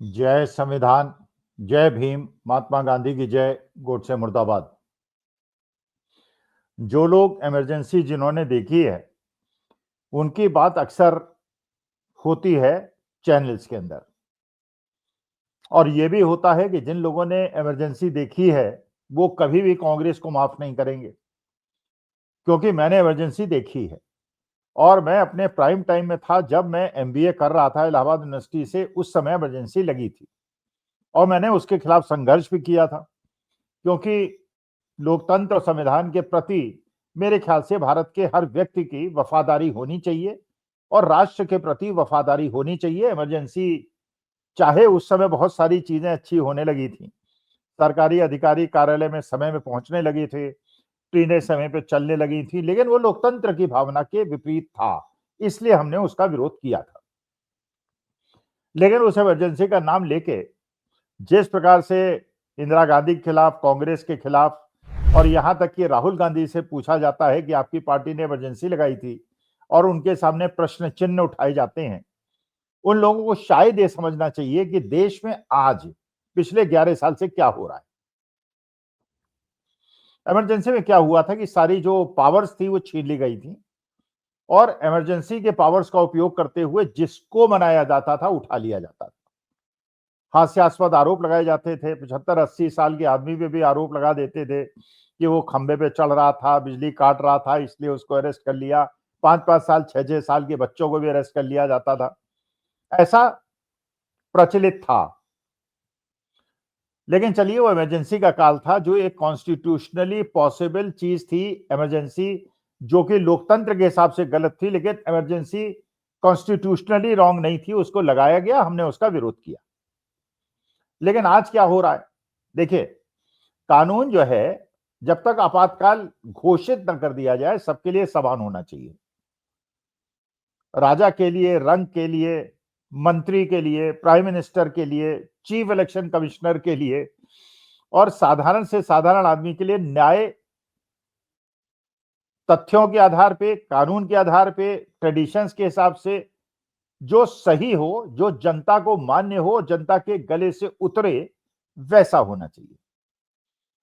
जय संविधान, जय भीम, महात्मा गांधी की जय, गोडसे मुर्दाबाद। जो लोग इमरजेंसी जिन्होंने देखी है, उनकी बात अक्सर होती है चैनल्स के अंदर। और यह भी होता है कि जिन लोगों ने इमरजेंसी देखी है, वो कभी भी कांग्रेस को माफ नहीं करेंगे, क्योंकि मैंने इमरजेंसी देखी है। और मैं अपने प्राइम टाइम में था, जब मैं एमबीए कर रहा था इलाहाबाद यूनिवर्सिटी से, उस समय इमरजेंसी लगी थी और मैंने उसके खिलाफ संघर्ष भी किया था, क्योंकि लोकतंत्र और संविधान के प्रति मेरे ख्याल से भारत के हर व्यक्ति की वफादारी होनी चाहिए और राष्ट्र के प्रति वफादारी होनी चाहिए। इमरजेंसी, चाहे उस समय बहुत सारी चीजें अच्छी होने लगी थी, सरकारी अधिकारी कार्यालय में समय में पहुंचने लगे थे, ट्रेनें समय पे चलने लगी थी, लेकिन वो लोकतंत्र की भावना के विपरीत था, इसलिए हमने उसका विरोध किया था। लेकिन उस इमरजेंसी का नाम लेके जिस प्रकार से इंदिरा गांधी के खिलाफ, कांग्रेस के खिलाफ और यहां तक कि राहुल गांधी से पूछा जाता है कि आपकी पार्टी ने इमरजेंसी लगाई थी और उनके सामने प्रश्न चिन्ह उठाए जाते हैं, उन लोगों को शायद ये समझना चाहिए कि देश में आज पिछले 11 साल से क्या हो रहा है। इमरजेंसी में क्या हुआ था कि सारी जो पावर्स थी वो छीन ली गई थी और इमरजेंसी के पावर्स का उपयोग करते हुए जिसको मनाया जाता था उठा लिया जाता था। हास्यास्पद आरोप लगाए जाते थे। 75-80 साल के आदमी पे भी आरोप लगा देते थे कि वो खंबे पे चढ़ रहा था, बिजली काट रहा था, इसलिए उसको अरेस्ट कर लिया। 5-5 साल, 6-6 साल के बच्चों को भी अरेस्ट कर लिया जाता था। ऐसा प्रचलित था। लेकिन चलिए, वो इमरजेंसी का काल था, जो एक कॉन्स्टिट्यूशनली पॉसिबल चीज थी। इमरजेंसी जो कि लोकतंत्र के हिसाब से गलत थी, लेकिन इमरजेंसी कॉन्स्टिट्यूशनली रॉन्ग नहीं थी, उसको लगाया गया, हमने उसका विरोध किया। लेकिन आज क्या हो रहा है, देखिए, कानून जो है, जब तक आपातकाल घोषित न कर दिया जाए, सबके लिए समान होना चाहिए। राजा के लिए, रंग के लिए, मंत्री के लिए, प्राइम मिनिस्टर के लिए, चीफ इलेक्शन कमिश्नर के लिए और साधारण से साधारण आदमी के लिए न्याय तथ्यों के आधार पे, कानून के आधार पे, ट्रेडिशंस के हिसाब से जो सही हो, जो जनता को मान्य हो, जनता के गले से उतरे, वैसा होना चाहिए।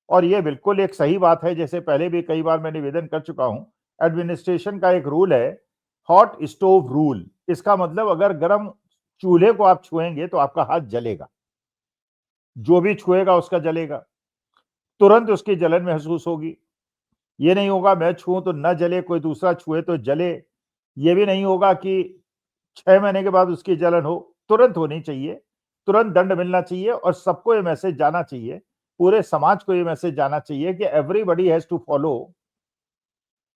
और यह बिल्कुल एक सही बात है, जैसे पहले भी कई बार मैं निवेदन कर चुका हूं। एडमिनिस्ट्रेशन का एक रूल है, हॉट स्टोव रूल। इसका मतलब, अगर गर्म चूल्हे को आप छुएंगे तो आपका हाथ जलेगा, जो भी छुएगा उसका जलेगा, तुरंत उसकी जलन महसूस होगी। ये नहीं होगा मैं छूऊं तो न जले, कोई दूसरा छुए तो जले। ये भी नहीं होगा कि 6 महीने के बाद उसकी जलन हो। तुरंत होनी चाहिए, तुरंत दंड मिलना चाहिए और सबको ये मैसेज जाना चाहिए, पूरे समाज को ये मैसेज जाना चाहिए कि everybody has to follow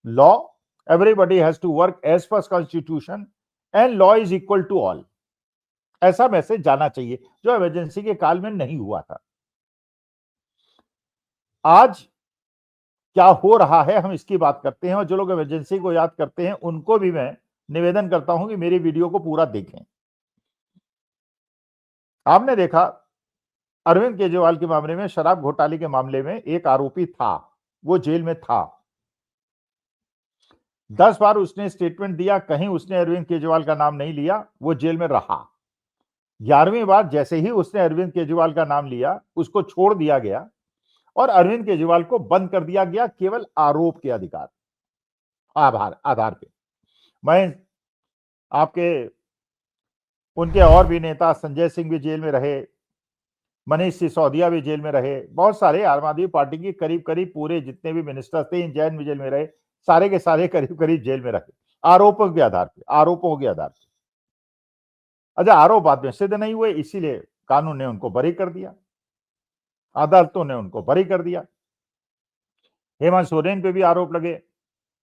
law, everybody has to work as per constitution and law is equal to all. ऐसा मैसेज जाना चाहिए, जो इमरजेंसी के काल में नहीं हुआ था। आज क्या हो रहा है, हम इसकी बात करते हैं। और जो लोग इमरजेंसी को याद करते हैं, उनको भी मैं निवेदन करता हूं कि मेरी वीडियो को पूरा देखें। आपने देखा, अरविंद केजरीवाल के मामले में, शराब घोटाले के मामले में एक आरोपी था, वो जेल में था। 10 बार उसने स्टेटमेंट दिया, कहीं उसने अरविंद केजरीवाल का नाम नहीं लिया, वो जेल में रहा। 11वीं बार जैसे ही उसने अरविंद केजरीवाल का नाम लिया, उसको छोड़ दिया गया और अरविंद केजरीवाल को बंद कर दिया गया, केवल आरोप के अधिकार आधार पे। मैं आपके उनके और भी नेता, संजय सिंह भी जेल में रहे, मनीष सिसोदिया भी जेल में रहे, बहुत सारे आम आदमी पार्टी की करीब करीब पूरे जितने भी मिनिस्टर थे, जैन भी जेल में रहे, सारे के सारे करीब करीब जेल में रहे, आरोपों के आधार पे, आरोपों के आधार पे। अच्छा, आरोप बाद में सिद्ध नहीं हुए, इसीलिए कानून ने उनको बरी कर दिया, अदालतों ने उनको बरी कर दिया। हेमंत सोरेन पे भी आरोप लगे,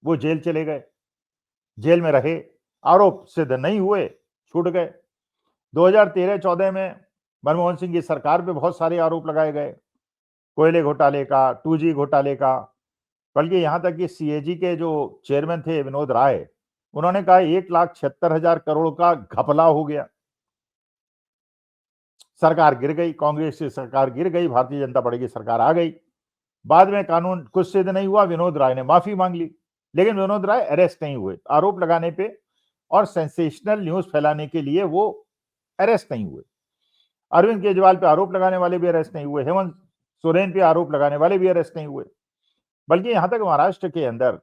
वो जेल चले गए, जेल में रहे, आरोप सिद्ध नहीं हुए, छूट गए। 2013-14 में मनमोहन सिंह की सरकार पे बहुत सारे आरोप लगाए गए, कोयले घोटाले का, 2G घोटाले का, बल्कि यहां तक कि सीएजी के जो चेयरमैन थे विनोद राय, उन्होंने कहा 1,76,000 करोड़ का घपला हो गया। सरकार गिर गई, कांग्रेस की सरकार गिर गई, भारतीय जनता पार्टी की सरकार आ गई। बाद में कानून कुछ सिद्ध नहीं हुआ, विनोद राय ने माफी मांग ली, लेकिन विनोद राय अरेस्ट नहीं हुए आरोप लगाने पे और सेंसेशनल न्यूज फैलाने के लिए, वो अरेस्ट नहीं हुए। अरविंद केजरीवाल पे आरोप लगाने वाले भी अरेस्ट नहीं हुए, हेमंत सोरेन पे आरोप लगाने वाले भी अरेस्ट नहीं हुए। बल्कि यहां तक महाराष्ट्र के अंदर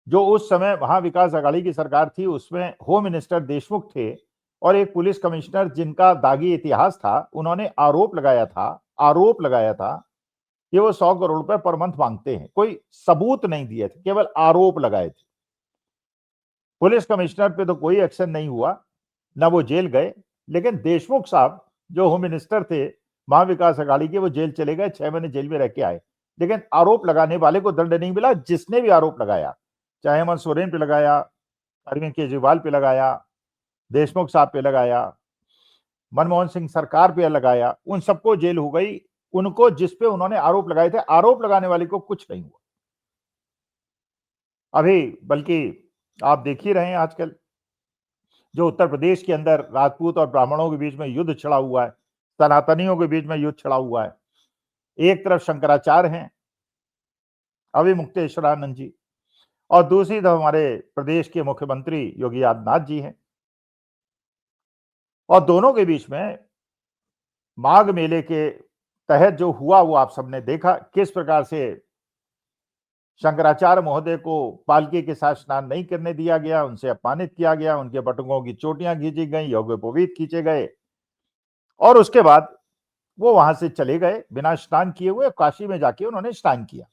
जो उस समय महाविकास आघाड़ी की सरकार थी, उसमें होम मिनिस्टर देशमुख थे और एक पुलिस कमिश्नर जिनका दागी इतिहास था, उन्होंने आरोप लगाया था कि वो 100 करोड़ रुपए पर मंथ मांगते हैं। कोई सबूत नहीं दिए थे, केवल आरोप लगाए थे। पुलिस कमिश्नर पे तो कोई एक्शन नहीं हुआ, ना वो जेल गए, लेकिन देशमुख साहब जो होम मिनिस्टर थे महाविकास आघाड़ी के, वो जेल चले गए, 6 महीने जेल में रह के आए। लेकिन आरोप लगाने वाले को दंड नहीं मिला। जिसने भी आरोप लगाया, चाहे हेमंत सोरेन पे लगाया, अरविंद केजरीवाल पे लगाया, देशमुख साहब पे लगाया, मनमोहन सिंह सरकार पे लगाया, उन सबको जेल हो गई। उनको जिस पे उन्होंने आरोप लगाए थे, आरोप लगाने वाले को कुछ नहीं हुआ। अभी बल्कि आप देख ही रहे हैं आजकल जो उत्तर प्रदेश के अंदर राजपूत और ब्राह्मणों के बीच में युद्ध छिड़ा हुआ है, सनातनियों के बीच में युद्ध छिड़ा हुआ है। एक तरफ शंकराचार्य हैं, अविमुक्तेश्वरानंद जी, और दूसरी तरफ हमारे प्रदेश के मुख्यमंत्री योगी आदित्यनाथ जी हैं। और दोनों के बीच में माघ मेले के तहत जो हुआ वो आप सबने देखा, किस प्रकार से शंकराचार्य महोदय को पालकी के साथ स्नान नहीं करने दिया गया, उनसे अपमानित किया गया, उनके बटुकों की चोटियां खींची गई, यज्ञोपवीत खींचे गए, और उसके बाद वो वहां से चले गए बिना स्नान किए हुए। काशी में जाके उन्होंने स्नान किया।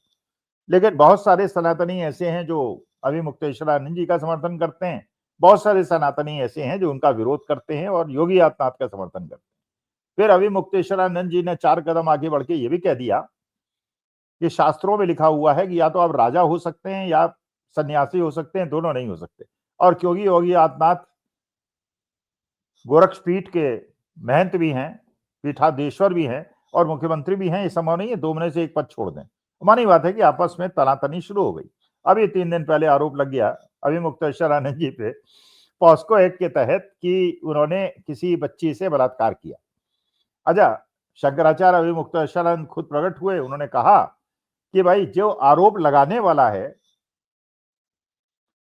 लेकिन बहुत सारे सनातनी ऐसे हैं जो अविमुक्तेश्वरानंद जी का समर्थन करते हैं, बहुत सारे सनातनी ऐसे हैं जो उनका विरोध करते हैं और योगी आदित्यनाथ का समर्थन करते हैं। फिर अविमुक्तेश्वरानंद जी ने 4 कदम आगे बढ़ के ये भी कह दिया कि शास्त्रों में लिखा हुआ है कि या तो आप राजा हो सकते हैं या सन्यासी हो सकते हैं, दोनों नहीं हो सकते। और क्योंकि योगी आदित्यनाथ गोरक्षपीठ के महंत भी हैं, पीठाधीश्वर भी हैं और मुख्यमंत्री भी हैं, ये संभव नहीं है 2 में से एक पद छोड़ दें। मानी बात है कि आपस में तनातनी शुरू हो गई। अभी 3 दिन पहले आरोप लग गया अविमुक्तेश्वरानंद जी पे पॉस्को एक्ट के तहत कि उन्होंने किसी बच्ची से बलात्कार किया। अच्छा, शंकराचार्य अविमुक्तेश्वरानंद खुद प्रकट हुए, उन्होंने कहा कि भाई जो आरोप लगाने वाला है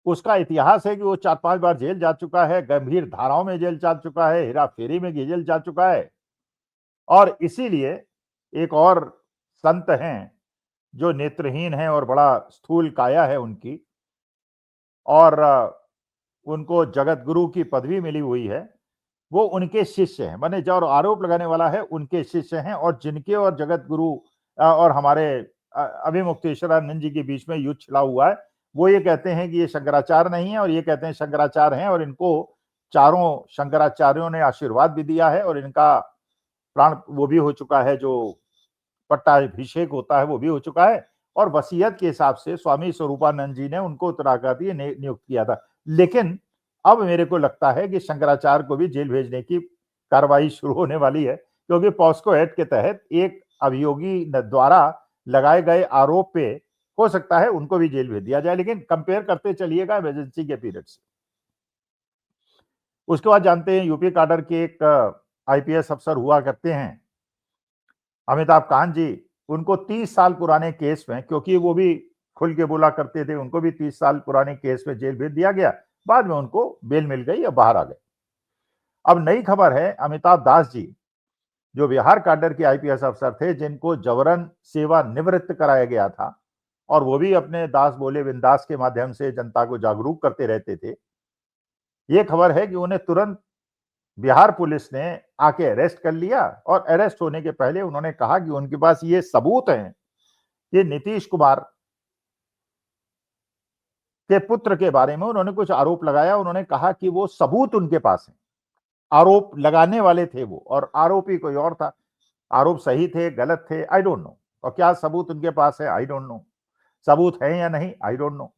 उसका इतिहास है कि वो 4-5 बार जेल जा चुका है, गंभीर धाराओं में जेल जा चुका है, हेरा-फेरी में जेल जा चुका है। और इसीलिए एक और संत हैं जो नेत्रहीन हैं और बड़ा स्थूल काया है उनकी, और उनको जगत गुरु की पदवी मिली हुई है, वो उनके शिष्य हैं। माने जो आरोप लगाने वाला है उनके शिष्य हैं, और जिनके और जगत गुरु और हमारे अविमुक्तेश्वरानंद जी के बीच में युद्ध छिड़ा हुआ है, वो ये कहते हैं कि ये शंकराचार्य नहीं है और ये कहते हैं शंकराचार्य हैं, और इनको चारों शंकराचार्यों ने आशीर्वाद भी दिया है और इनका प्राण वो भी हो चुका है, जो पट्टाभिषेक होता है वो भी हो चुका है, और वसीयत के हिसाब से स्वामी स्वरूपानंद जी ने उनको उत्तराधिकारी नियुक्त किया था। लेकिन अब मेरे को लगता है कि शंकराचार्य को भी जेल भेजने की कार्रवाई शुरू होने वाली है, क्योंकि पॉस्को एक्ट के तहत एक अभियोगी द्वारा लगाए गए आरोप पे हो सकता है उनको भी जेल भेज दिया जाए। लेकिन कंपेयर करते चलिएगा इमरजेंसी के पीरियड से। उसके बाद जानते हैं यूपी काडर के एक आईपीएस अफसर हुआ करते हैं अमिताभ कांत जी, उनको 30 साल पुराने केस में, क्योंकि वो भी खुल के बोला करते थे, उनको भी 30 साल पुराने केस में जेल भेज दिया गया। बाद में उनको बेल मिल गई और बाहर आ गए। अब नई खबर है अमिताभ दास जी, जो बिहार काडर के आईपीएस अफसर थे, जिनको जबरन सेवानिवृत्त कराया गया था, और वो भी अपने दास बोले बिंदास के माध्यम से जनता को जागरूक करते रहते थे। ये खबर है कि उन्हें तुरंत बिहार पुलिस ने आके अरेस्ट कर लिया, और अरेस्ट होने के पहले उन्होंने कहा कि उनके पास ये सबूत हैं कि नीतीश कुमार के पुत्र के बारे में उन्होंने कुछ आरोप लगाया। उन्होंने कहा कि वो सबूत उनके पास है। आरोप लगाने वाले थे वो, और आरोपी कोई और था। आरोप सही थे, गलत थे, आई डोंट नो, और क्या सबूत उनके पास है, आई डोंट नो। सबूत है या नहीं, आई डोंट नो।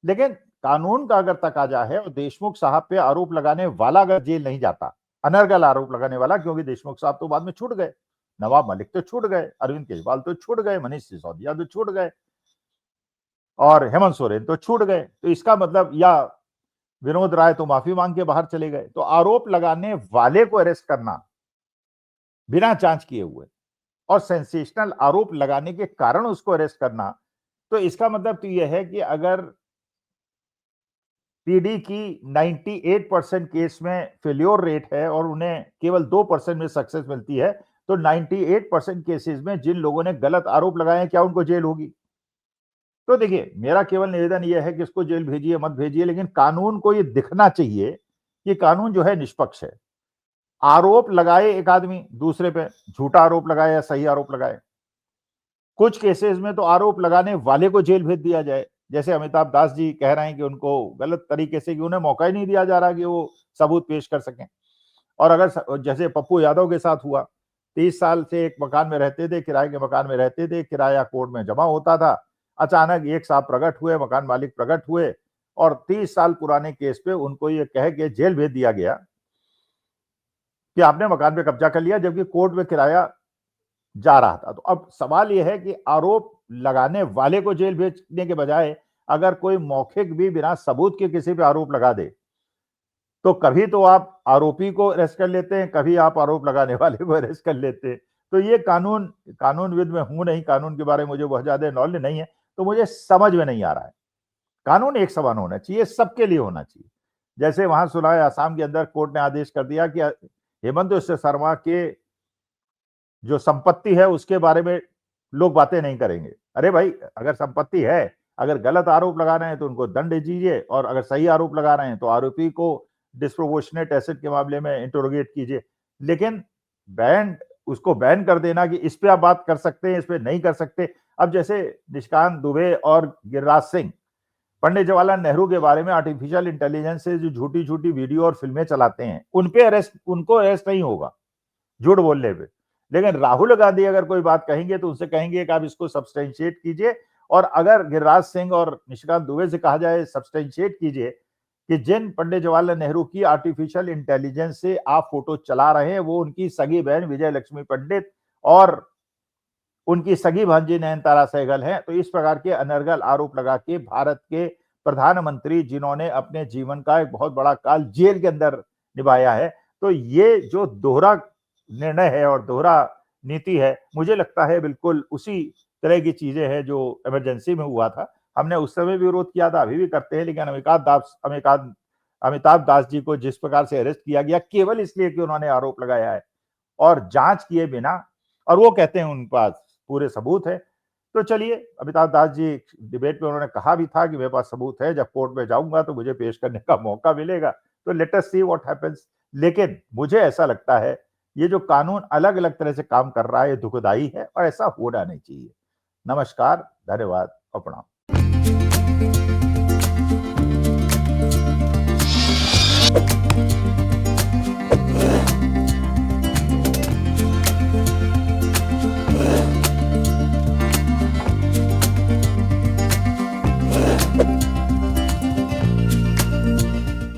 लेकिन कानून का अगर तकाजा है और देशमुख साहब पे आरोप लगाने वाला अगर जेल नहीं जाता, अनर्गल आरोप लगाने वाला, क्योंकि देशमुख साहब तो बाद में छूट गए, नवाब मलिक तो छूट गए, अरविंद केजरीवाल तो छूट गए, मनीष सिसोदिया तो छूट गए, और हेमंत सोरेन तो छूट गए, तो इसका मतलब, या विनोद राय तो माफी मांग के बाहर चले गए। तो आरोप लगाने वाले को अरेस्ट करना बिना जांच किए हुए, और सेंसेशनल आरोप लगाने के कारण उसको अरेस्ट करना, तो इसका मतलब तो यह है कि अगर पीडी की 98% केस में फेल्योर रेट है और उन्हें केवल 2% में सक्सेस मिलती है, तो 98% केसेस में जिन लोगों ने गलत आरोप लगाए हैं, क्या उनको जेल होगी? तो देखिए, मेरा केवल निवेदन यह है कि इसको जेल भेजिए, मत भेजिए, लेकिन कानून को ये दिखना चाहिए कि कानून जो है निष्पक्ष है। आरोप लगाए एक आदमी दूसरे पे, झूठा आरोप लगाए या सही आरोप लगाए। कुछ केसेस में तो आरोप लगाने वाले को जेल भेज दिया जाए। जैसे अमिताभ दास जी कह रहे हैं कि उनको गलत तरीके से कि उन्हें मौका ही नहीं दिया जा रहा कि वो सबूत पेश कर सकें। और अगर जैसे पप्पू यादव के साथ हुआ, 30 साल से एक मकान में रहते थे, किराए के मकान में रहते थे, किराया कोर्ट में जमा होता था। अचानक एक साहब प्रकट हुए, मकान मालिक प्रकट हुए और 30 साल पुराने केस पे उनको ये कह के जेल भेज दिया गया कि आपने मकान पे कब्जा कर लिया, जबकि कोर्ट में किराया जा रहा था। तो अब सवाल ये है कि आरोप लगाने वाले को जेल भेजने के बजाय अगर कोई मौखिक भी बिना सबूत के किसी पे आरोप लगा दे, तो कभी तो आप आरोपी को अरेस्ट कर लेते हैं, कभी आप आरोप लगाने वाले को अरेस्ट कर लेते हैं। तो ये कानूनविद मैं हूं नहीं, कानून के बारे में मुझे बहुत ज्यादा नॉलेज नहीं है, तो मुझे समझ में नहीं आ रहा है। कानून एक समान होना चाहिए, सबके लिए होना चाहिए। जैसे वहां सुना है, आसाम के अंदर कोर्ट ने आदेश कर दिया कि हेमंत विश्व शर्मा के जो संपत्ति है उसके बारे में लोग बातें नहीं करेंगे। अरे भाई, अगर संपत्ति है, अगर गलत आरोप लगा रहे हैं तो उनको दंड दीजिए, और अगर सही आरोप लगा रहे हैं तो आरोपी को डिस्प्रोपोर्शनेट एसेट के मामले में इंटरोगेट कीजिए। लेकिन बैन उसको बैन कर देना कि इस पे आप बात कर सकते हैं, इस पे नहीं कर सकते। अब जैसे निशिकांत दुबे और गिरिराज सिंह पंडित जवाहरलाल नेहरू के बारे में आर्टिफिशियल इंटेलिजेंस से जो झूठी झूठी वीडियो और फिल्में चलाते हैं, उनको अरेस्ट नहीं होगा झूठ बोलने पे। लेकिन राहुल गांधी अगर कोई बात कहेंगे तो उनसे कहेंगे कि आप इसको सब्सटेंशिएट कीजिए। और अगर गिरिराज सिंह और निशिकांत दुबे से कहा जाए सब्सटेंशिएट कीजिए कि जिन पंडित जवाहरलाल नेहरू की आर्टिफिशियल इंटेलिजेंस से आप फोटो चला रहे हैं वो उनकी सगी बहन विजय लक्ष्मी पंडित और उनकी सगी भांजी नयनतारा सहगल हैं, तो इस प्रकार के अनर्गल आरोप लगा के भारत के प्रधानमंत्री, जिन्होंने अपने जीवन का एक बहुत बड़ा काल जेल के अंदर निभाया है, तो ये जो दोहरा निर्णय है और दोहरा नीति है, मुझे लगता है बिल्कुल उसी तरह की चीजें हैं जो इमरजेंसी में हुआ था। हमने उस समय भी विरोध किया था, अभी भी करते हैं, लेकिन अमिताभ दास जी को जिस प्रकार से अरेस्ट किया गया केवल इसलिए कि उन्होंने आरोप लगाया है और जांच किए बिना, और वो कहते हैं उन पास पूरे सबूत है। तो चलिए, अमिताभ दास जी डिबेट में उन्होंने कहा भी था कि मेरे पास सबूत है, जब कोर्ट में जाऊंगा तो मुझे पेश करने का मौका मिलेगा। तो let us see what happens. लेकिन मुझे ऐसा लगता है ये जो कानून अलग अलग तरह से काम कर रहा है, ये दुखदाई है और ऐसा होना नहीं चाहिए। नमस्कार, धन्यवाद और प्रणाम।